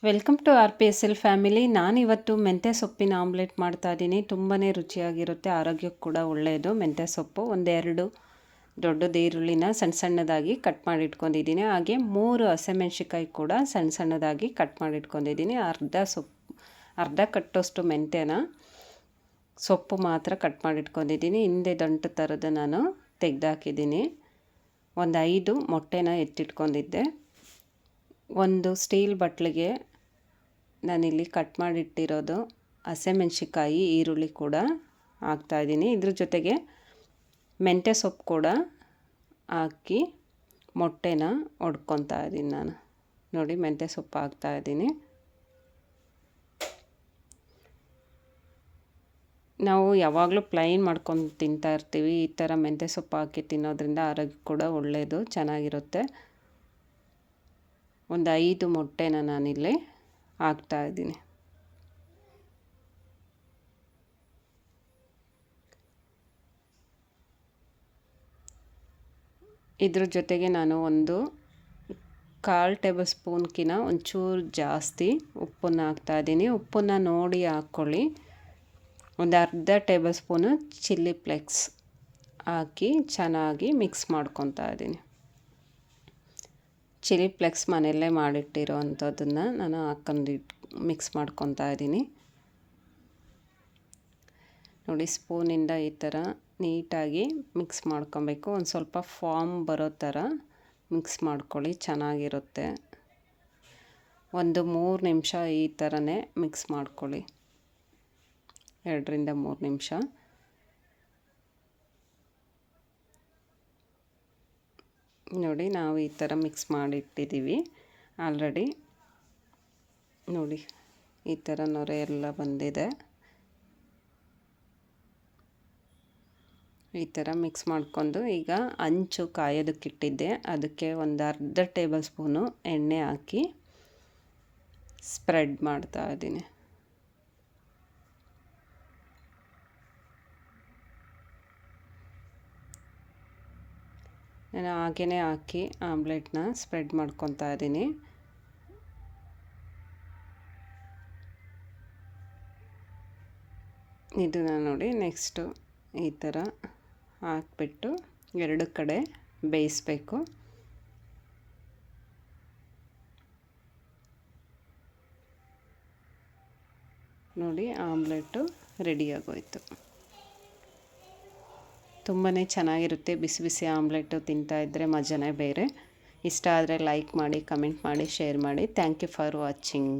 Welcome to R P S L family. ನಾನಿವತ್ತು ಮೆಂತ್ಯ ಸೊಪ್ಪಿನ ಆಮ್ಲೆಟ್ ಮಾಡ್ತಾಯಿದ್ದೀನಿ. ತುಂಬಾ ರುಚಿಯಾಗಿರುತ್ತೆ, ಆರೋಗ್ಯಕ್ಕೆ ಕೂಡ ಒಳ್ಳೆಯದು. ಮೆಂತ್ಯ ಸೊಪ್ಪು ಒಂದೆರಡು ದೊಡ್ಡದು ಈರುಳ್ಳಿನ ಸಣ್ಣ ಸಣ್ಣದಾಗಿ ಕಟ್ ಮಾಡಿ ಇಟ್ಕೊಂಡಿದ್ದೀನಿ. ಹಾಗೆ 3 ಹಸಿಮೆಣ್ಸಿಕಾಯಿ ಕೂಡ ಸಣ್ಣ ಸಣ್ಣದಾಗಿ ಕಟ್ ಮಾಡಿ ಇಟ್ಕೊಂಡಿದ್ದೀನಿ. ಅರ್ಧ ಕಟ್ಟೋಷ್ಟು ಮೆಂತ್ಯನ ಸೊಪ್ಪು ಮಾತ್ರ ಕಟ್ ಮಾಡಿ ಇಟ್ಕೊಂಡಿದ್ದೀನಿ. ಹಿಂದೆ ದಂಟು ಥರದ ನಾನು ತೆಗೆದಾಕಿದ್ದೀನಿ. ಒಂದು 5 ಮೊಟ್ಟೆನ ಎತ್ತಿಟ್ಕೊಂಡಿದ್ದೆ. ಒಂದು ಸ್ಟೀಲ್ ಬಟ್ಲಿಗೆ ನಾನಿಲ್ಲಿ ಕಟ್ ಮಾಡಿಟ್ಟಿರೋದು ಹಸಿಮೆಣ್ಸಿಕಾಯಿ, ಈರುಳ್ಳಿ ಕೂಡ ಹಾಕ್ತಾಯಿದ್ದೀನಿ. ಇದ್ರ ಜೊತೆಗೆ ಮೆಂತ್ಯ ಸೊಪ್ಪು ಕೂಡ ಹಾಕಿ ಮೊಟ್ಟೆನ ಒಡ್ಕೊತಾ ಇದ್ದೀನಿ ನಾನು. ನೋಡಿ, ಮೆಂತ್ಯ ಸೊಪ್ಪು ಹಾಕ್ತಾಯಿದ್ದೀನಿ. ನಾವು ಯಾವಾಗಲೂ ಪ್ಲೈನ್ ಮಾಡ್ಕೊಂಡು ತಿಂತಾ ಇರ್ತೀವಿ. ಈ ಥರ ಮೆಂತ್ಯ ಸೊಪ್ಪು ಹಾಕಿ ತಿನ್ನೋದ್ರಿಂದ ಆರೋಗ್ಯ ಕೂಡ ಒಳ್ಳೆಯದು, ಚೆನ್ನಾಗಿರುತ್ತೆ. ಒಂದು 5 ಮೊಟ್ಟೆನ ನಾನಿಲ್ಲಿ ಹಾಕ್ತಾಯಿದ್ದೀನಿ. ಇದ್ರ ಜೊತೆಗೆ ನಾನು ಒಂದು 1/4 ಟೇಬಲ್ ಸ್ಪೂನ್ಕಿಂತ ಒಂಚೂರು ಜಾಸ್ತಿ ಉಪ್ಪನ್ನು ಹಾಕ್ತಾಯಿದ್ದೀನಿ. ಉಪ್ಪನ್ನು ನೋಡಿ ಹಾಕ್ಕೊಳ್ಳಿ. ಒಂದು ಅರ್ಧ ಟೇಬಲ್ ಸ್ಪೂನು ಚಿಲ್ಲಿ ಫ್ಲೇಕ್ಸ್ ಹಾಕಿ ಚೆನ್ನಾಗಿ ಮಿಕ್ಸ್ ಮಾಡ್ಕೊತಾ ಇದ್ದೀನಿ. ಚಿಲ್ಲಿ ಫ್ಲೇಕ್ಸ್ ಮನೆಯಲ್ಲೇ ಮಾಡಿಟ್ಟಿರೋ ಅಂಥದ್ದನ್ನು ನಾನು ಹಾಕ್ಕೊಂಡು ಮಿಕ್ಸ್ ಮಾಡ್ಕೊತಾ ಇದ್ದೀನಿ. ನೋಡಿ, ಸ್ಪೂನಿಂದ ಈ ಥರ ನೀಟಾಗಿ ಮಿಕ್ಸ್ ಮಾಡ್ಕೊಬೇಕು. ಒಂದು ಸ್ವಲ್ಪ ಫಾರ್ಮ್ ಬರೋ ಥರ ಮಿಕ್ಸ್ ಮಾಡ್ಕೊಳ್ಳಿ, ಚೆನ್ನಾಗಿರುತ್ತೆ. ಒಂದು 3 ನಿಮಿಷ ಈ ಥರನೇ ಮಿಕ್ಸ್ ಮಾಡ್ಕೊಳ್ಳಿ, 2 ರಿಂದ 3 ನಿಮಿಷ. ನೋಡಿ, ನಾವು ಈ ಥರ ಮಿಕ್ಸ್ ಮಾಡಿಟ್ಟಿದ್ದೀವಿ ಆಲ್ರೆಡಿ. ನೋಡಿ, ಈ ಥರ ನೊರೆ ಎಲ್ಲ ಬಂದಿದೆ. ಈ ಥರ ಮಿಕ್ಸ್ ಮಾಡ್ಕೊಂಡು ಈಗ ಹಂಚು ಕಾಯೋದಕ್ಕಿಟ್ಟಿದ್ದೆ, ಅದಕ್ಕೆ ಒಂದು ಅರ್ಧ ಟೇಬಲ್ ಸ್ಪೂನು ಎಣ್ಣೆ ಹಾಕಿ ಸ್ಪ್ರೆಡ್ ಮಾಡ್ತಾ ಇದ್ದೀನಿ. ನಾನು ಹಾಗೇ ಹಾಕಿ ಆಮ್ಲೆಟ್ನ ಸ್ಪ್ರೆಡ್ ಮಾಡ್ಕೊತಾ ಇದ್ದೀನಿ. ಇದನ್ನು ನೋಡಿ, ನೆಕ್ಸ್ಟು ಈ ಥರ ಹಾಕ್ಬಿಟ್ಟು 2 ಕಡೆ ಬೇಯಿಸಬೇಕು. ನೋಡಿ, ಆಮ್ಲೆಟು ರೆಡಿಯಾಗೋಯ್ತು. ತುಂಬಾ ಚೆನ್ನಾಗಿರುತ್ತೆ. ಬಿಸಿ ಬಿಸಿ ಆಮ್ಲೆಟು ತಿಂತಾಯಿದ್ರೆ ಮಜಾನೇ ಬೇರೆ. ಇಷ್ಟ ಆದರೆ ಲೈಕ್ ಮಾಡಿ, ಕಮೆಂಟ್ ಮಾಡಿ, ಶೇರ್ ಮಾಡಿ. Thank you for watching.